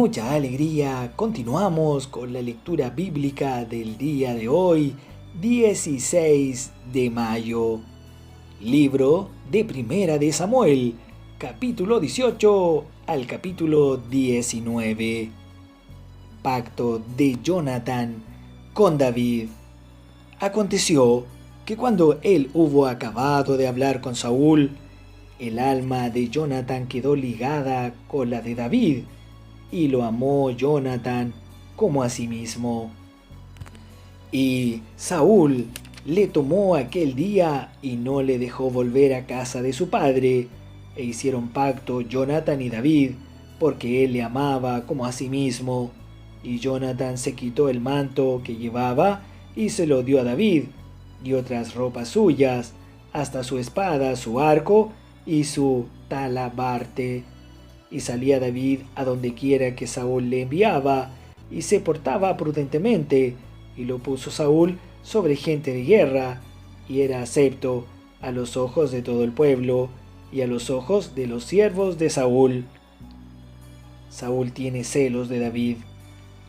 mucha alegría continuamos con la lectura bíblica del día de hoy, 16 de mayo. Libro de Primera de Samuel, capítulo 18 al capítulo 19. Pacto de Jonatán con David. Aconteció que cuando él hubo acabado de hablar con Saúl, el alma de Jonatán quedó ligada con la de David, y lo amó Jonatán como a sí mismo. Y Saúl le tomó aquel día y no le dejó volver a casa de su padre, e hicieron pacto Jonatán y David, porque él le amaba como a sí mismo. Y Jonatán se quitó el manto que llevaba y se lo dio a David, y otras ropas suyas, hasta su espada, su arco y su talabarte. Y salía David a donde quiera que Saúl le enviaba, y se portaba prudentemente, y lo puso Saúl sobre gente de guerra, y era acepto a los ojos de todo el pueblo, y a los ojos de los siervos de Saúl. Saúl tiene celos de David.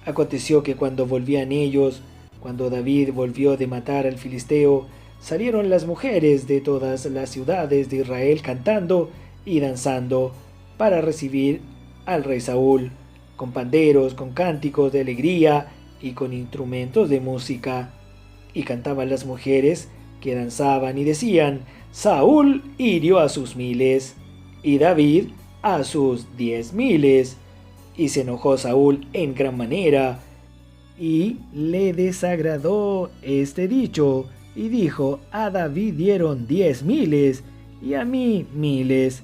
Aconteció que cuando volvían ellos, cuando David volvió de matar al filisteo, salieron las mujeres de todas las ciudades de Israel cantando y danzando para recibir al rey Saúl, con panderos, con cánticos de alegría y con instrumentos de música. Y cantaban las mujeres que danzaban y decían: Saúl hirió a sus 1000 y David a sus 10.000. Y se enojó Saúl en gran manera, y le desagradó este dicho, y dijo: a David dieron 10.000 y a mí 1000.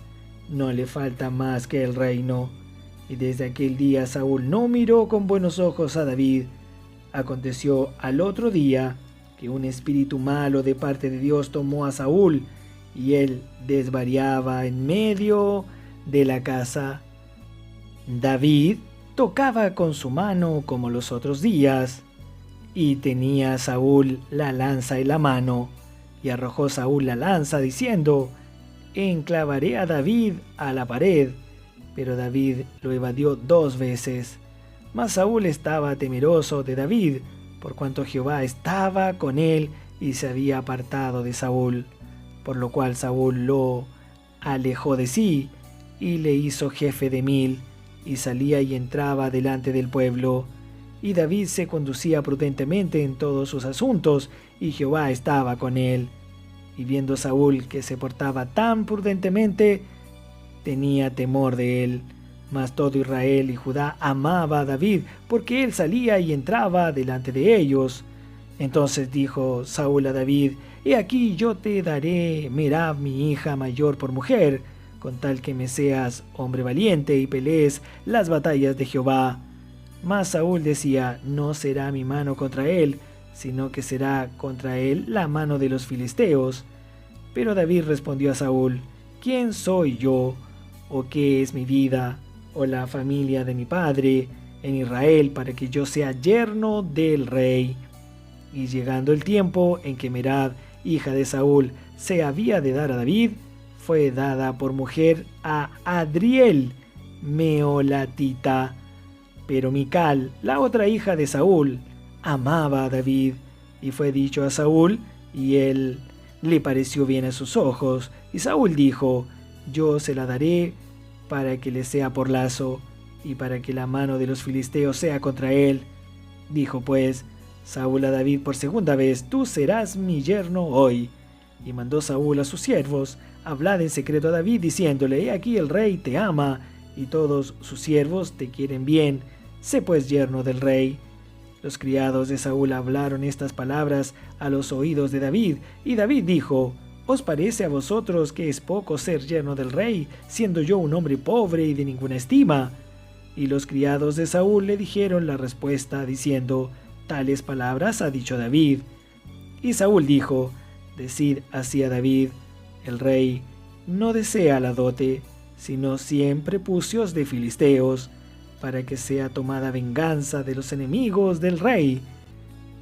No le falta más que el reino. Y desde aquel día Saúl no miró con buenos ojos a David. Aconteció al otro día que un espíritu malo de parte de Dios tomó a Saúl, y él desvariaba en medio de la casa. David tocaba con su mano como los otros días, y tenía Saúl la lanza en la mano, y arrojó Saúl la lanza diciendo: enclavaré a David a la pared. Pero David lo evadió 2 veces. Mas Saúl estaba temeroso de David, por cuanto Jehová estaba con él y se había apartado de Saúl, por lo cual Saúl lo alejó de sí y le hizo jefe de 1000, y salía y entraba delante del pueblo. Y David se conducía prudentemente en todos sus asuntos, y Jehová estaba con él. Y viendo Saúl que se portaba tan prudentemente, tenía temor de él. Mas todo Israel y Judá amaba a David, porque él salía y entraba delante de ellos. Entonces dijo Saúl a David: he aquí yo te daré Merab, mi hija mayor, por mujer, con tal que me seas hombre valiente y pelees las batallas de Jehová. Mas Saúl decía: no será mi mano contra él, sino que será contra él la mano de los filisteos. Pero David respondió a Saúl: ¿quién soy yo? ¿O qué es mi vida? ¿O la familia de mi padre en Israel para que yo sea yerno del rey? Y llegando el tiempo en que Merab, hija de Saúl, se había de dar a David, fue dada por mujer a Adriel, meolatita. Pero Mical, la otra hija de Saúl, amaba a David, y fue dicho a Saúl, y él le pareció bien a sus ojos. Y Saúl dijo: yo se la daré para que le sea por lazo, y para que la mano de los filisteos sea contra él. Dijo pues Saúl a David por segunda vez: tú serás mi yerno hoy. Y mandó Saúl a sus siervos: hablad en secreto a David, diciéndole: he aquí el rey te ama, y todos sus siervos te quieren bien. Sé pues yerno del rey. Los criados de Saúl hablaron estas palabras a los oídos de David, y David dijo: ¿os parece a vosotros que es poco ser yerno del rey, siendo yo un hombre pobre y de ninguna estima? Y los criados de Saúl le dijeron la respuesta, diciendo: tales palabras ha dicho David. Y Saúl dijo: decid así a David: el rey no desea la dote, sino 100 prepucios de filisteos, para que sea tomada venganza de los enemigos del rey.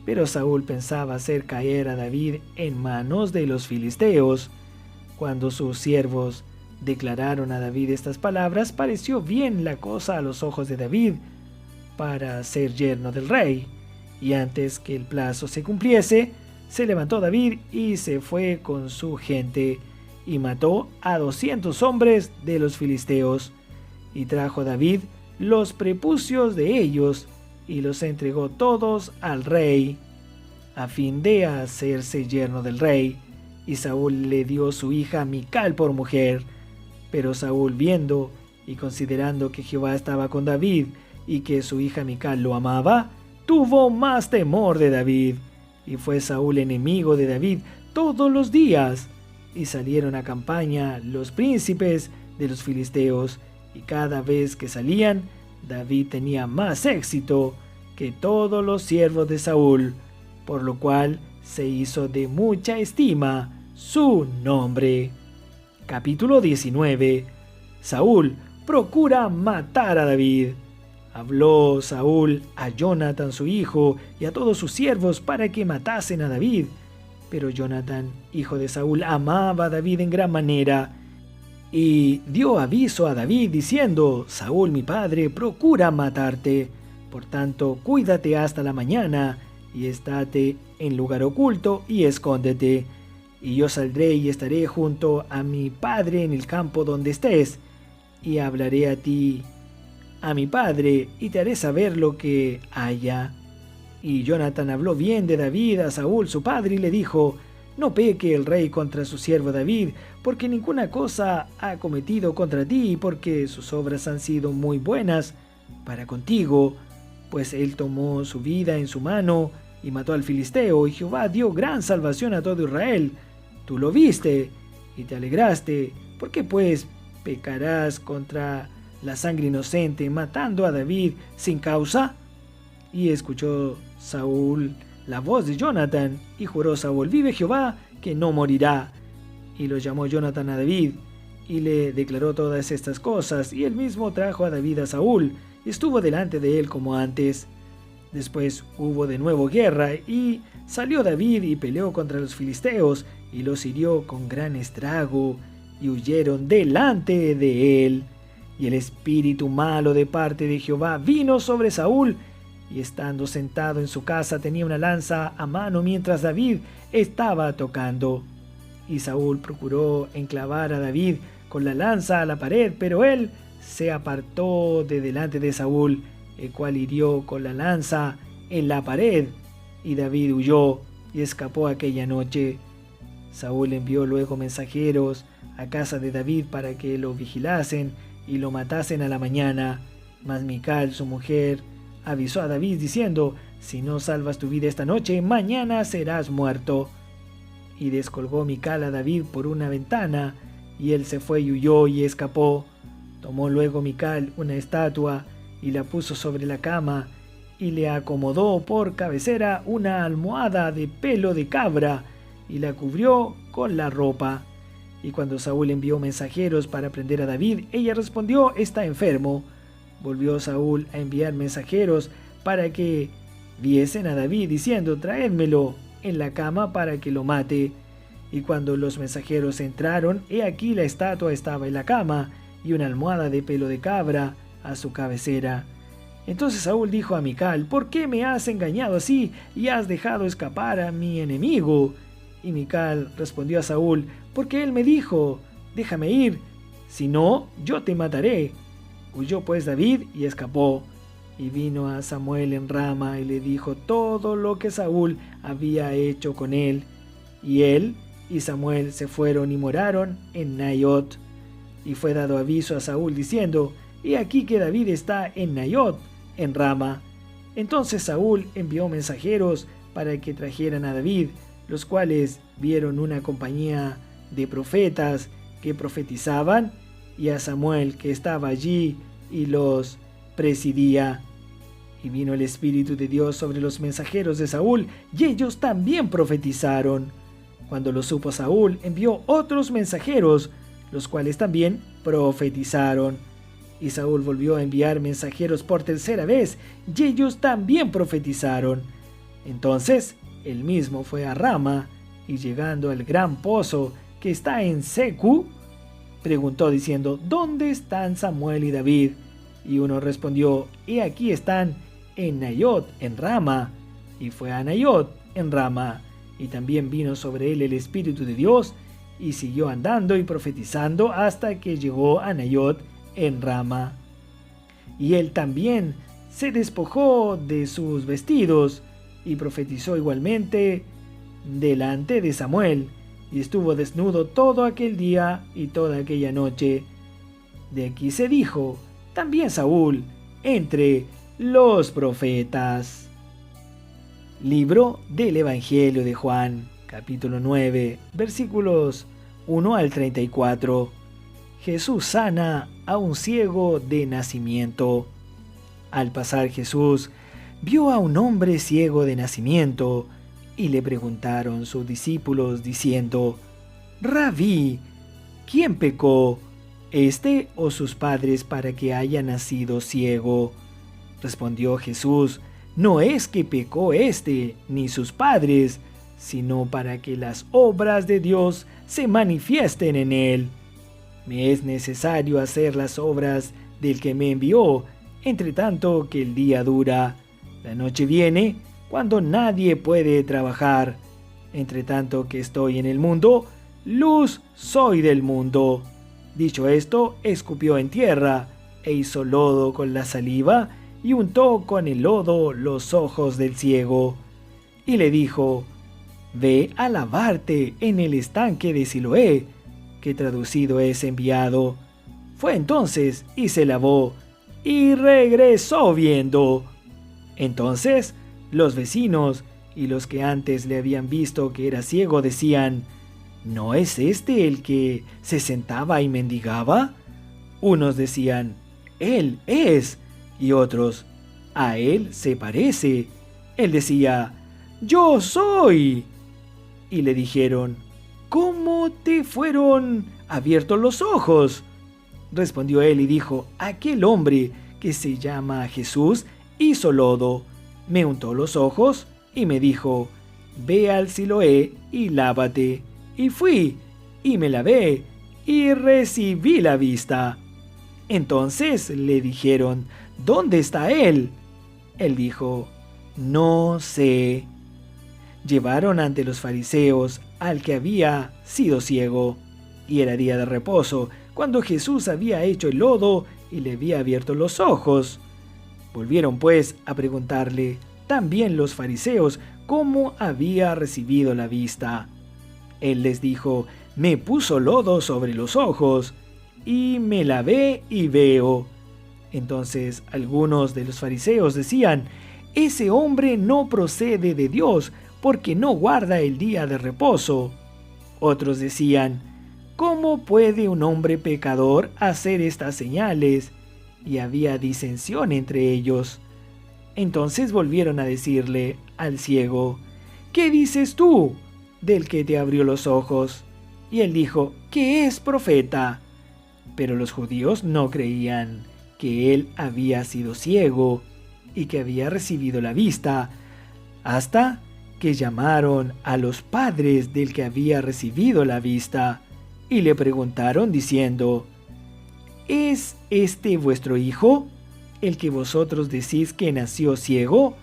Pero Saúl pensaba hacer caer a David en manos de los filisteos. Cuando sus siervos declararon a David estas palabras, pareció bien la cosa a los ojos de David, para ser yerno del rey. Y antes que el plazo se cumpliese, se levantó David y se fue con su gente, y mató a 200 hombres de los filisteos. Y trajo David los prepucios de ellos, y los entregó todos al rey, a fin de hacerse yerno del rey. Y Saúl le dio su hija Mical por mujer. Pero Saúl, viendo y considerando que Jehová estaba con David, y que su hija Mical lo amaba, tuvo más temor de David. Y fue Saúl enemigo de David todos los días. Y salieron a campaña los príncipes de los filisteos, y cada vez que salían, David tenía más éxito que todos los siervos de Saúl, por lo cual se hizo de mucha estima su nombre. Capítulo 19. Saúl procura matar a David. Habló Saúl a Jonatán su hijo y a todos sus siervos para que matasen a David. Pero Jonatán, hijo de Saúl, amaba a David en gran manera, y dio aviso a David diciendo: Saúl mi padre procura matarte. Por tanto, cuídate hasta la mañana, y estate en lugar oculto y escóndete. Y yo saldré y estaré junto a mi padre en el campo donde estés, y hablaré a ti, a mi padre, y te haré saber lo que haya. Y Jonatán habló bien de David a Saúl su padre, y le dijo: No peque el rey contra su siervo David, porque ninguna cosa ha cometido contra ti, porque sus obras han sido muy buenas para contigo, pues él tomó su vida en su mano y mató al filisteo, y Jehová dio gran salvación a todo Israel. Tú lo viste y te alegraste. ¿Por qué pues pecarás contra la sangre inocente, matando a David sin causa? Y escuchó Saúl la voz de Jonatán, y juró Saúl: Vive Jehová, que no morirá. Y lo llamó Jonatán a David, y le declaró todas estas cosas, y él mismo trajo a David a Saúl, y estuvo delante de él como antes. Después hubo de nuevo guerra, y salió David y peleó contra los filisteos, y los hirió con gran estrago, y huyeron delante de él. Y el espíritu malo de parte de Jehová vino sobre Saúl, y estando sentado en su casa tenía una lanza a mano mientras David estaba tocando. Y Saúl procuró enclavar a David con la lanza a la pared, pero él se apartó de delante de Saúl, el cual hirió con la lanza en la pared, y David huyó y escapó aquella noche. Saúl envió luego mensajeros a casa de David para que lo vigilasen y lo matasen a la mañana. Mas Mical, su mujer, avisó a David diciendo: Si no salvas tu vida esta noche, mañana serás muerto. Y descolgó Mical a David por una ventana, y él se fue y huyó y escapó. Tomó luego Mical una estatua y la puso sobre la cama, y le acomodó por cabecera una almohada de pelo de cabra, y la cubrió con la ropa. Y cuando Saúl envió mensajeros para prender a David, ella respondió: Está enfermo. Volvió Saúl a enviar mensajeros para que viesen a David, diciendo: Traédmelo en la cama para que lo mate. Y cuando los mensajeros entraron, he aquí la estatua estaba en la cama, y una almohada de pelo de cabra a su cabecera. Entonces Saúl dijo a Mical: ¿Por qué me has engañado así y has dejado escapar a mi enemigo? Y Mical respondió a Saúl: Porque él me dijo: Déjame ir, si no, yo te mataré. Huyó pues David y escapó. Y vino a Samuel en Rama y le dijo todo lo que Saúl había hecho con él. Y él y Samuel se fueron y moraron en Naiot. Y fue dado aviso a Saúl diciendo: He aquí que David está en Naiot, en Rama. Entonces Saúl envió mensajeros para que trajeran a David, los cuales vieron una compañía de profetas que profetizaban, y a Samuel que estaba allí y los presidía. Y vino el Espíritu de Dios sobre los mensajeros de Saúl, y ellos también profetizaron. Cuando lo supo Saúl, envió otros mensajeros, los cuales también profetizaron. Y Saúl volvió a enviar mensajeros por tercera vez, y ellos también profetizaron. Entonces él mismo fue a Rama, y llegando al gran pozo que está en Secu, preguntó diciendo: ¿Dónde están Samuel y David? Y uno respondió: He aquí están en Nayot, en Rama. Y fue a Nayot, en Rama, y también vino sobre él el Espíritu de Dios, y siguió andando y profetizando hasta que llegó a Nayot, en Rama. Y él también se despojó de sus vestidos, y profetizó igualmente delante de Samuel, y estuvo desnudo todo aquel día y toda aquella noche. De aquí se dijo también Saúl entre los profetas. Libro del Evangelio de Juan, capítulo 9, versículos 1 al 34. Jesús sana a un ciego de nacimiento. Al pasar Jesús vio a un hombre ciego de nacimiento, y le preguntaron sus discípulos diciendo: Rabí, ¿quién pecó, este o sus padres, para que haya nacido ciego? Respondió Jesús: No es que pecó este ni sus padres, sino para que las obras de Dios se manifiesten en él. Me es necesario hacer las obras del que me envió, entre tanto que el día dura. La noche viene cuando nadie puede trabajar. Entre tanto que estoy en el mundo, luz soy del mundo. Dicho esto, escupió en tierra, e hizo lodo con la saliva, y untó con el lodo los ojos del ciego. Y le dijo: Ve a lavarte en el estanque de Siloé, que traducido es enviado. Fue entonces y se lavó, y regresó viendo. Entonces los vecinos y los que antes le habían visto que era ciego decían: ¿No es este el que se sentaba y mendigaba? Unos decían: Él es, y otros: A él se parece. Él decía: Yo soy. Y le dijeron: ¿Cómo te fueron abiertos los ojos? Respondió él y dijo: Aquel hombre que se llama Jesús hizo lodo, me untó los ojos y me dijo: Ve al Siloé y lávate. Y fui, y me lavé, y recibí la vista. Entonces le dijeron: ¿Dónde está él? Él dijo: No sé. Llevaron ante los fariseos al que había sido ciego, y era día de reposo, cuando Jesús había hecho el lodo y le había abierto los ojos. Volvieron pues a preguntarle también los fariseos cómo había recibido la vista. Él les dijo: Me puso lodo sobre los ojos, y me lavé y veo. Entonces algunos de los fariseos decían: Ese hombre no procede de Dios, porque no guarda el día de reposo. Otros decían: ¿Cómo puede un hombre pecador hacer estas señales? Y había disensión entre ellos. Entonces volvieron a decirle al ciego: ¿Qué dices tú del que te abrió los ojos? Y él dijo que es profeta. Pero los judíos no creían que él había sido ciego y que había recibido la vista, hasta que llamaron a los padres del que había recibido la vista y le preguntaron diciendo: ¿Es este vuestro hijo, el que vosotros decís que nació ciego?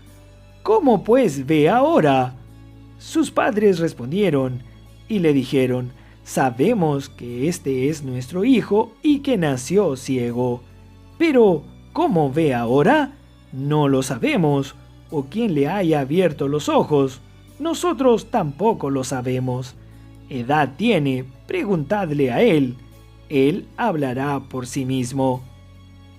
¿Cómo pues ve ahora? Sus padres respondieron y le dijeron: Sabemos que este es nuestro hijo y que nació ciego. Pero ¿cómo ve ahora? No lo sabemos, o quién le haya abierto los ojos. Nosotros tampoco lo sabemos. Edad tiene, preguntadle a él. Él hablará por sí mismo.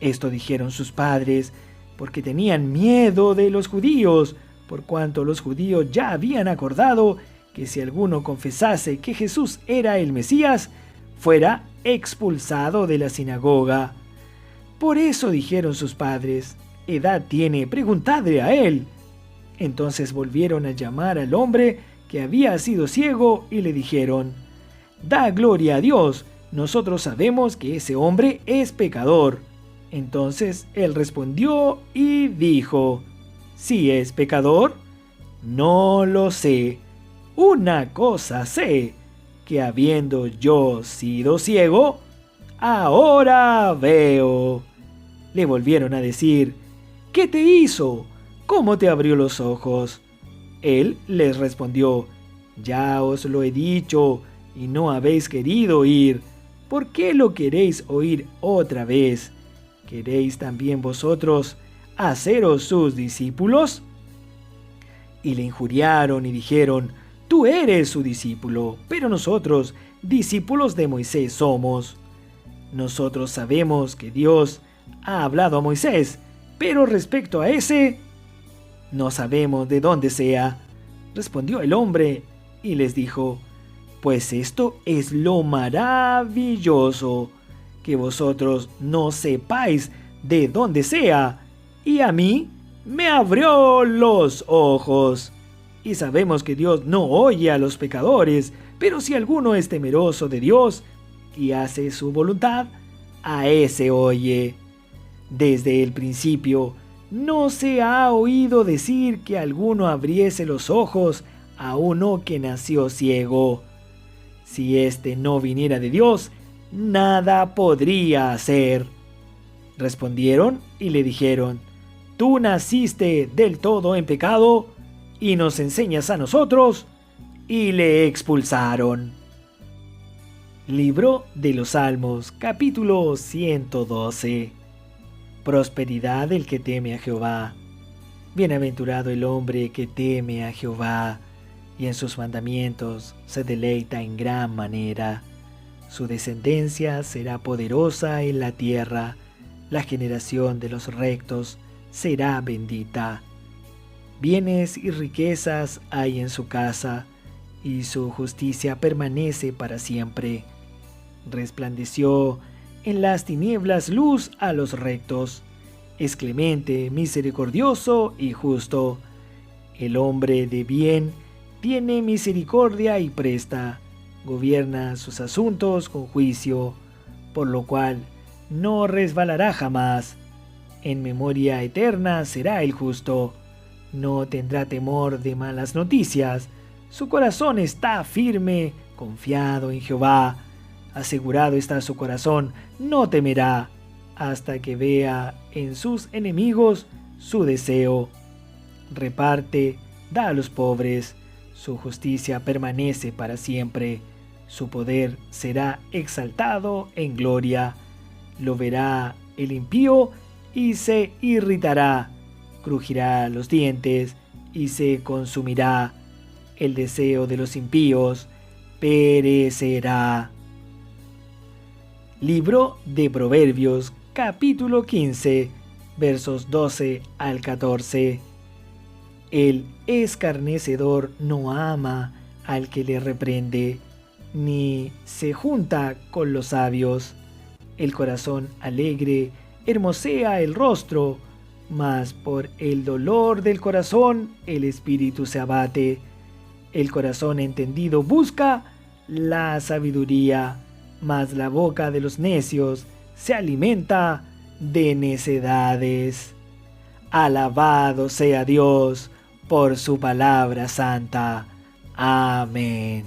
Esto dijeron sus padres, porque tenían miedo de los judíos, por cuanto los judíos ya habían acordado que si alguno confesase que Jesús era el Mesías, fuera expulsado de la sinagoga. Por eso dijeron sus padres: Edad tiene, preguntadle a él. Entonces volvieron a llamar al hombre que había sido ciego y le dijeron: Da gloria a Dios, nosotros sabemos que ese hombre es pecador. Entonces él respondió y dijo: ¿Si es pecador? No lo sé. Una cosa sé, que habiendo yo sido ciego, ahora veo. Le volvieron a decir: ¿Qué te hizo? ¿cómo te abrió los ojos? Él les respondió: ya os lo he dicho, y no habéis querido oír. ¿Por qué lo queréis oír otra vez? ¿Queréis también vosotros haceros sus discípulos? Y le injuriaron y dijeron: tú eres su discípulo, pero nosotros, discípulos de Moisés somos. Nosotros sabemos que Dios ha hablado a Moisés, pero respecto a ese, no sabemos de dónde sea. Respondió el hombre y les dijo: pues esto es lo maravilloso, que vosotros no sepáis de dónde sea, y a mí me abrió los ojos. Y sabemos que Dios no oye a los pecadores, pero si alguno es temeroso de Dios y hace su voluntad, a ese oye. Desde el principio no se ha oído decir que alguno abriese los ojos a uno que nació ciego. Si éste no viniera de Dios, nada podría hacer. Respondieron y le dijeron: tú naciste del todo en pecado y nos enseñas a nosotros. Y le expulsaron. Libro de los Salmos, capítulo 112. Prosperidad del que teme a Jehová. Bienaventurado el hombre que teme a Jehová, y en sus mandamientos se deleita en gran manera. Su descendencia será poderosa en la tierra, la generación de los rectos será bendita. Bienes y riquezas hay en su casa, y su justicia permanece para siempre. Resplandeció en las tinieblas luz a los rectos. Es clemente, misericordioso y justo. El hombre de bien tiene misericordia y presta. Gobierna sus asuntos con juicio, por lo cual no resbalará jamás. En memoria eterna será el justo. No tendrá temor de malas noticias. Su corazón está firme, confiado en Jehová. Asegurado está su corazón, no temerá, hasta que vea en sus enemigos su deseo. Reparte, da a los pobres, su justicia permanece para siempre. Su poder será exaltado en gloria. Lo verá el impío y se irritará. Crujirá los dientes y se consumirá. El deseo de los impíos perecerá. Libro de Proverbios, capítulo 15, versos 12 al 14. El escarnecedor no ama al que le reprende, ni se junta con los sabios. El corazón alegre hermosea el rostro, mas por el dolor del corazón el espíritu se abate. El corazón entendido busca la sabiduría, mas la boca de los necios se alimenta de necedades. Alabado sea Dios por su palabra santa. Amén.